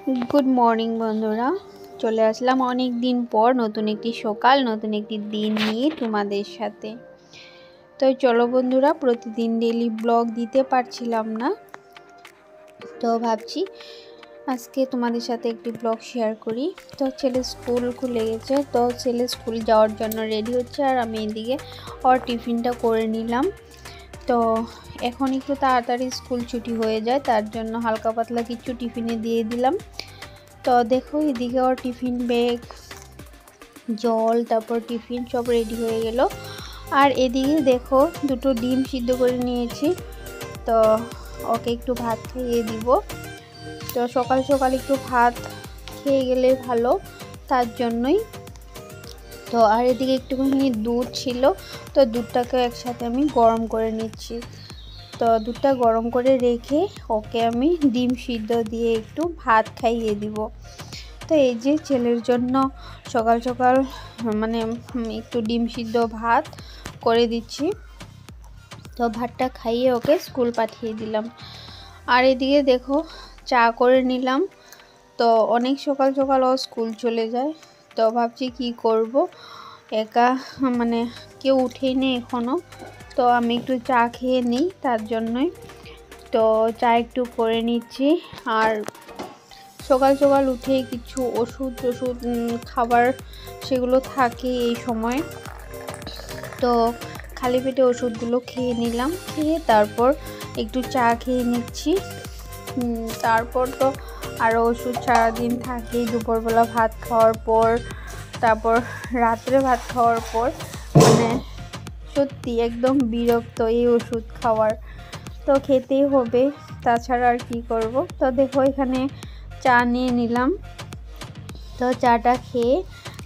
Good morning बंधुरा चले आसलाम अनेक दिन पर नतून एक सकाल नतून एक दिन निये तुम्हादेर साथे। तो चलो बंधुरा प्रतिदिन डेली ब्लग दीते पारछिलाम ना, तो भाबछि आज के तुम्हादेर साथे एक ब्लग शेयर करी। तो छेले स्कूल खुले गेछे, तो छेले स्कूल जाओयार जन्य रेडी होच्छे और आमि एदिके और टिफिनटा करे निलाम। तो এখন একটু তাড়াতাড়ি স্কুল ছুটি হয়ে যায়, তার জন্য হালকা পাতলা কিছু টিফিনে দিয়ে দিলাম। তো দেখো এদিকে ওর টিফিন ব্যাগ, জল, তারপর টিফিন সব রেডি হয়ে গেল। আর এদিকে দেখো দুটো ডিম সিদ্ধ করে নিয়েছি, তো ওকে একটু ভাত খাইয়ে দিব। তো সকাল সকাল একটু ভাত খেয়ে গেলে ভালো, তার জন্যই। তো আর এদিকে একটুখানি দুধ ছিল, তো দুধটাকে একসাথে আমি গরম করে নিচ্ছি। তো দুধটা গরম করে রেখে ওকে আমি ডিম সিদ্ধ দিয়ে একটু ভাত খাইয়ে দিব। তো এই যে ছেলের জন্য সকাল সকাল মানে একটু ডিম সিদ্ধ ভাত করে দিচ্ছি। তো ভাতটা খাইয়ে ওকে স্কুল পাঠিয়ে দিলাম। আর এদিকে দেখো চা করে নিলাম। তো অনেক সকাল সকাল ও স্কুল চলে যায়, তো ভাবছি কি করব, একা মানে কেউ উঠেই নেই এখনও। তো আমি একটু চা খেয়ে নিই, তার জন্যই তো চা একটু করে নিচ্ছি। আর সকাল সকাল উঠে কিছু ওষুধ খাবার সেগুলো থাকে এই সময়, তো খালি পেটে ওষুধগুলো খেয়ে নিলাম। খেয়ে তারপর একটু চা খেয়ে নিচ্ছি। তারপর তো আরও ওষুধ সারাদিন থাকেই, দুপুরবেলা ভাত খাওয়ার পর, তারপর রাত্রে ভাত খাওয়ার পর, মানে সত্যি একদম বিরক্ত এই ওষুধ খাওয়ার। তো খেতেই হবে, তাছাড়া আর কি করব। তো দেখো এখানে চা নিয়ে নিলাম। তো চাটা খেয়ে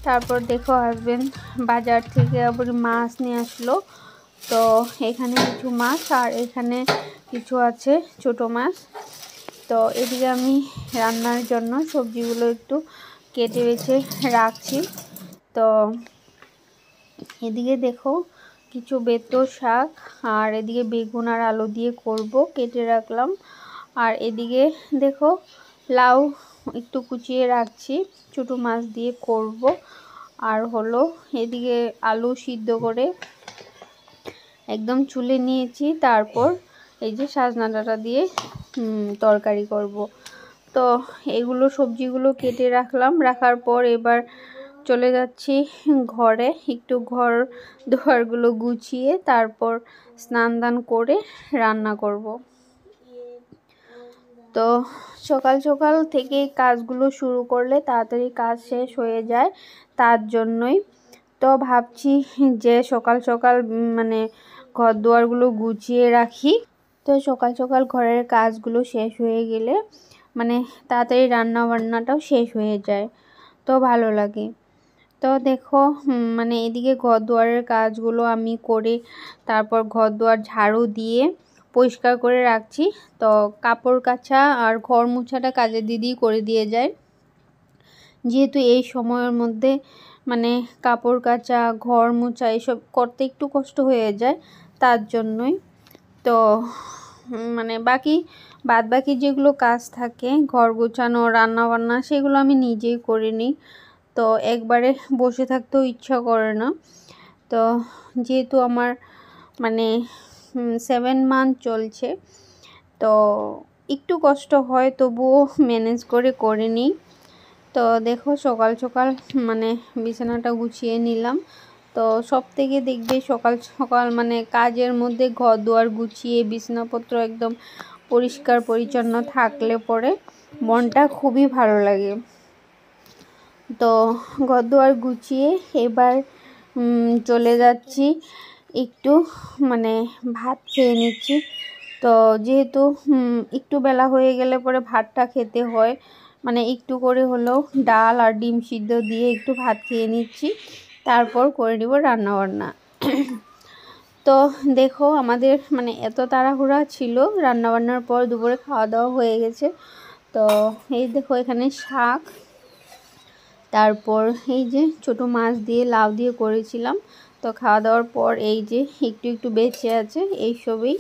তারপর দেখো হাজবেন্ড বাজার থেকে আবার মাছ নিয়ে আসলো। তো এখানে কিছু মাছ আর এখানে কিছু আছে ছোট মাছ। তো এদিকে আমি রান্নার জন্য সবজিগুলো একটু কেটে বেছে রাখছি। তো এদিকে দেখো কিছু বেতো শাক আর এদিকে বেগুন আর আলু দিয়ে করব, কেটে রাখলাম। আর এদিকে দেখো লাউ একটু কুচিয়ে রাখছি, ছোটো মাছ দিয়ে করব। আর হলো এদিকে আলু সিদ্ধ করে একদম চুলে নিয়েছি, তারপর এই যে সজনা ডাঁটা দিয়ে তরকারি করব। তো এগুলো সবজিগুলো কেটে রাখলাম, রাখার পর এবার চলে যাচ্ছি ঘরে, একটু ঘর দুয়ারগুলো গুছিয়ে তারপর স্নান দান করে রান্না করব। তো সকাল সকাল থেকে কাজগুলো শুরু করলে তাড়াতাড়ি কাজ শেষ হয়ে যায়, তার জন্যই। তো ভাবছি যে সকাল সকাল মানে ঘর দুয়ারগুলো গুছিয়ে রাখি, তো সকাল সকাল ঘরের কাজগুলো শেষ হয়ে গেলে মানে তাড়াতাড়ি রান্না বান্নাটাও শেষ হয়ে যায়, তো ভালো লাগে। তো দেখো মানে এদিকে ঘর দুয়ারের কাজগুলো আমি করে তারপর ঘর দুয়ার ঝাড়ু দিয়ে পরিষ্কার করে রাখছি। তো কাপড় কাচা আর ঘর মোছাটা কাজের দিদি করে দিয়ে যায়, যেহেতু এই সময়ের মধ্যে মানে কাপড় কাচা ঘর মোছা এসব করতে একটু কষ্ট হয়ে যায়, তার জন্যই। তো মানে বাদ বাকি যেগুলো কাজ থাকে ঘর গোছানো রান্না বান্না সেগুলো আমি নিজেই করে নিই। তো একবারে বসে থাকতেও ইচ্ছা করে না। তো যেহেতু আমার মানে 7 মান্থ চলছে, তো একটু কষ্ট হয়, তবুও ম্যানেজ করে নিই। তো দেখো সকাল সকাল মানে বিছানাটা গুছিয়ে নিলাম। তো সব থেকে দেখবে সকাল সকাল মানে কাজের মধ্যে ঘর দুয়ার গুছিয়ে বিছানাপত্র একদম পরিষ্কার পরিচ্ছন্ন থাকলে পরে মনটা খুবই ভালো লাগে। তো ঘর দুয়ার গুছিয়ে এবার চলে যাচ্ছি একটু মানে ভাত খেয়ে নিচ্ছি। তো যেহেতু একটু বেলা হয়ে গেলে পরে ভাতটা খেতে হয়, মানে একটু করে হলেও ডাল আর ডিম সিদ্ধ দিয়ে একটু ভাত খেয়ে নিচ্ছি, তারপর করে নিব রান্নাবান্না। তো দেখো আমাদের মানে এত তাড়াহুড়া ছিল, রান্নাবান্নার পর দুপুরে খাওয়া দাওয়া হয়ে গেছে। তো এই দেখো এখানে শাক, তারপর এই যে ছোটো মাছ দিয়ে লাউ দিয়ে করেছিলাম। তো খাওয়া দাওয়ার পর এই যে একটু একটু বেঁচে আছে এইসবই।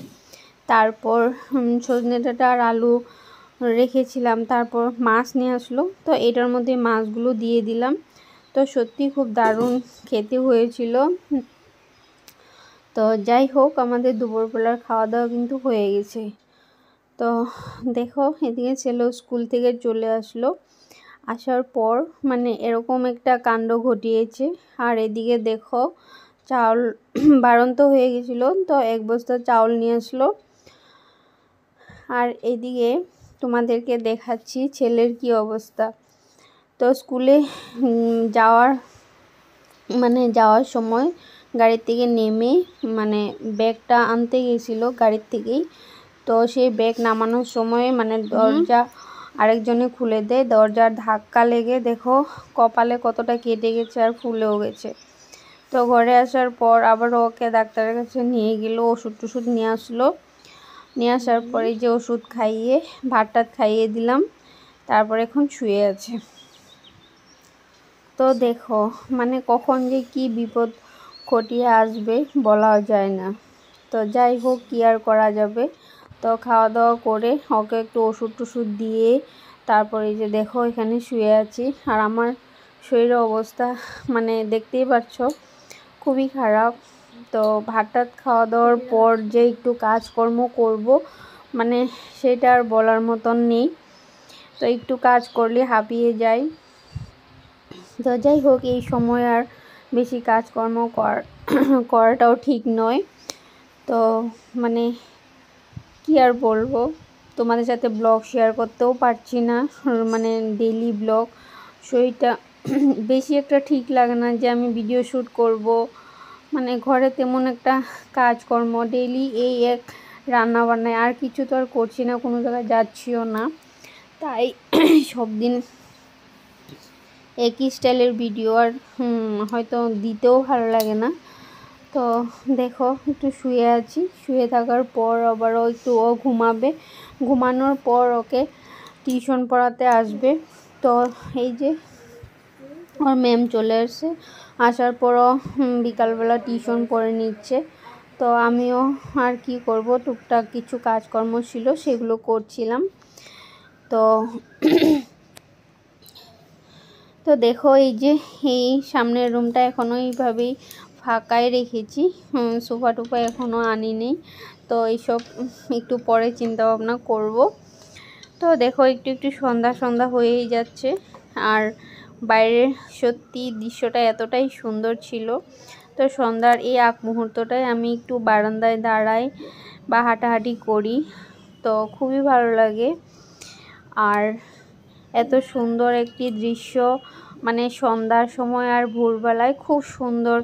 তারপর সজনে ডাঁটা আর আলু রেখেছিলাম। তারপর মাছ নিয়ে আসলো, তো এটার মধ্যে মাছগুলো দিয়ে দিলাম। তো সত্যি খুব দারুণ খেতে হয়েছিল। তো যাই হোক, আমাদের দুপুরবেলার খাওয়া দাওয়া কিন্তু হয়ে গেছে। তো দেখো, এদিকে ছেলেও স্কুল থেকে চলে আসলো। আসার পর মানে এরকম একটা কাণ্ড ঘটিয়েছে। আর এদিকে দেখো, চাউল বাড়ন্ত হয়ে গেছিলো, তো 1 বস্তা চাউল নিয়ে আসলো। আর এদিকে তোমাদেরকে দেখাচ্ছি ছেলের কি অবস্থা। তো স্কুলে যাওয়ার সময় গাড়ি থেকে নেমে মানে ব্যাগটা আনতে গেছিলো গাড়ির থেকেই। তো সেই ব্যাগ নামানোর সময় মানে দরজা আরেকজনে খুলে দেয়, দরজার ধাক্কা লেগে দেখো কপালে কতটা কেটে গেছে আর ফুলেও গেছে। তো ঘরে আসার পর আবার ওকে ডাক্তারের কাছে নিয়ে গেল, ওষুধ টষুধ নিয়ে আসলো। নিয়ে আসার পরে যে ওষুধ খাইয়ে ভাত টাত খাইয়ে দিলাম, তারপর এখন শুয়ে আছে। তো দেখো মানে কখন যে কি বিপদ ঘটিয়ে আসবে বলা যায় না। তো যাই হোক, কি আর করা যাবে। তো খাওয়া দাওয়া করে ওকে একটু ওষুধ টষুধ দিয়ে তারপরে যে দেখো এখানে শুয়ে আছি। আর আমার শরীরের অবস্থা মানে দেখতেই পাচ্ছ, খুবই খারাপ। তো ভাত টাত খাওয়া দাওয়ার পর যে একটু কাজকর্ম করব মানে সেটা আর বলার মতন নেই। তো একটু কাজ করলে হাঁপিয়ে যাই। তো যাই হোক, এই সময় আর বেশি কাজকর্ম করাটাও ঠিক নয়। তো মানে কি আর বলবো, তোমাদের সাথে ব্লগ শেয়ার করতেও পারছি না, মানে ডেইলি ব্লগ। শরীরটা বেশি একটা ঠিক লাগে না যে আমি ভিডিও শ্যুট করব। মানে ঘরে তেমন একটা কাজকর্ম ডেইলি এই এক রান্না বান্নায়, আর কিছু তো আর করছি না, কোনো জায়গায় যাচ্ছিও না। তাই সব দিন একই স্টাইলের ভিডিও আর হয়তো দিতেও ভালো লাগে না। তো দেখো একটু শুয়ে আছি, শুয়ে থাকার পর আবারও একটু ও ঘুমাবে, ঘুমানোর পর ওকে টিউশন পড়াতে আসবে। তো এই যে ওর ম্যাম চলে আসছে, আসার পরও বিকালবেলা টিউশন পড়ে নিচ্ছে। তো আমিও আর কি করব, টুকটাক কিছু কাজকর্ম ছিল সেগুলো করছিলাম। তো দেখো এই যে এই সামনের রুমটা এখনও এইভাবেই ফাঁকাই রেখেছি, সোফা টোফা এখনও আনিনি। তো এইসব একটু পরে চিন্তা ভাবনা করব। তো দেখো একটু একটু সন্ধ্যা সন্ধ্যা হয়েই যাচ্ছে। আর বাইরের সত্যি দৃশ্যটা এতটাই সুন্দর ছিল। তো সন্ধ্যার এই আগ মুহূর্তটায় আমি একটু বারান্দায় দাঁড়াই বা হাঁটাহাঁটি করি, তো খুবই ভালো লাগে। আর এত সুন্দর একটি দৃশ্য মানে সন্ধ্যার সময় আর ভোরবেলায় খুব সুন্দর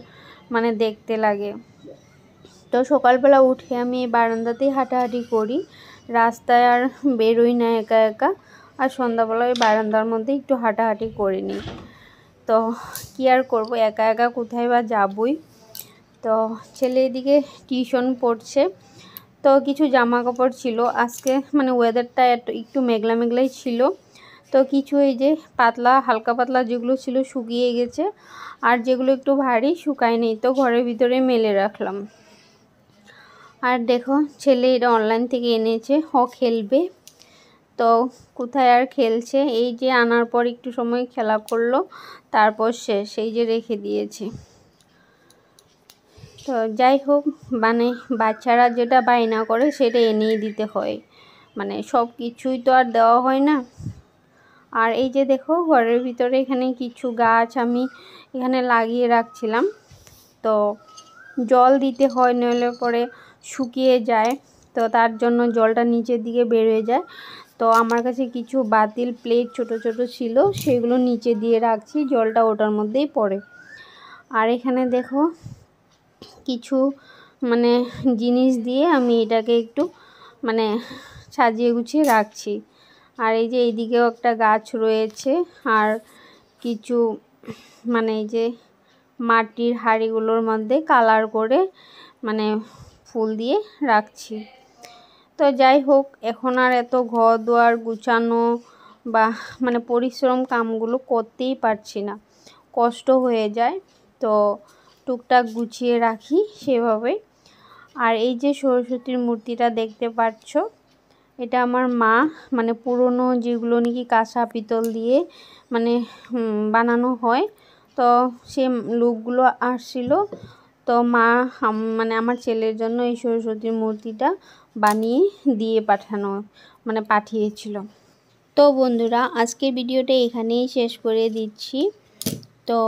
মানে দেখতে লাগে। তো সকালবেলা উঠে আমি বারান্দাতেই হাঁটাহাঁটি করি, রাস্তায় আর বেরোই না একা একা। আর সন্ধ্যাবেলায় বারান্দার মধ্যে একটু হাঁটাহাঁটি করে নিই। তো কি আর করব, একা একা কোথায় বা যাবই। তো ছেলে এদিকে টিউশন পড়ছে। তো কিছু জামা কাপড় ছিল আজকে, মানে ওয়েদারটা একটু মেঘলা মেঘলাই ছিল। তো কিছু এই যে পাতলা হালকা পাতলা যেগুলো ছিল শুকিয়ে গেছে, আর যেগুলো একটু ভারী শুকায়নি, তো ঘরের ভিতরে মেলে রাখলাম। আর দেখো ছেলে এটা অনলাইন থেকে এনেছে, ও খেলবে। তো কোথায় আর খেলছে, এই যে আনার পর একটু সময় খেলা করলো, তারপর শেষ, এই যে রেখে দিয়েছে। তো যাই হোক, মানে বাচ্চারা যেটা বায়না করে সেটা এনেই দিতে হয়, মানে সব কিছুই তো আর দেওয়া হয় না। আর এই যে দেখো ঘরের ভিতরে এখানে কিছু গাছ আমি এখানে লাগিয়ে রাখছিলাম। তো জল দিতে হয়, নইলে পরে শুকিয়ে যায়, তো তার জন্য জলটা নিচের দিকে বের হয়ে যায়। তো আমার কাছে কিছু বাতিল প্লেট ছোট ছোট ছিল, সেগুলো নিচে দিয়ে রাখছি, জলটা ওটার মধ্যেই পড়ে। আর এখানে দেখো কিছু মানে জিনিস দিয়ে আমি এটাকে একটু মানে সাজিয়ে গুছিয়ে রাখছি। আর এই যে এইদিকেও একটা গাছ রয়েছে, আর কিছু মানে এই যে মাটির হাঁড়িগুলোর মধ্যে কালার করে মানে ফুল দিয়ে রাখছি। তো যাই হোক, এখন আর এত ঘর দুয়ার গুছানো বা মানে পরিশ্রম কামগুলো করতেই পারছি না, কষ্ট হয়ে যায়। তো টুকটাক গুছিয়ে রাখি সেভাবে। আর এই যে সরস্বতীর মূর্তিটা দেখতে পাচ্ছ, এটা আমার মা মানে পুরনো যেগুলো নাকি কাঁসা পিতল দিয়ে মানে বানানো হয়, তো সে লোকগুলো আসছিল, তো মা মানে আমার ছেলের জন্য এই সরস্বতীর মূর্তিটা বানিয়ে দিয়ে পাঠিয়েছিল। তো বন্ধুরা, আজকের ভিডিওটা এখানেই শেষ করে দিচ্ছি। তো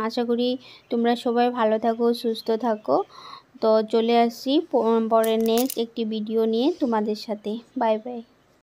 আশা করি তোমরা সবাই ভালো থাকো, সুস্থ থাকো। তো চলে আসছি পরের নেক্সট একটি ভিডিও নিয়ে তোমাদের সাথে। Bye bye.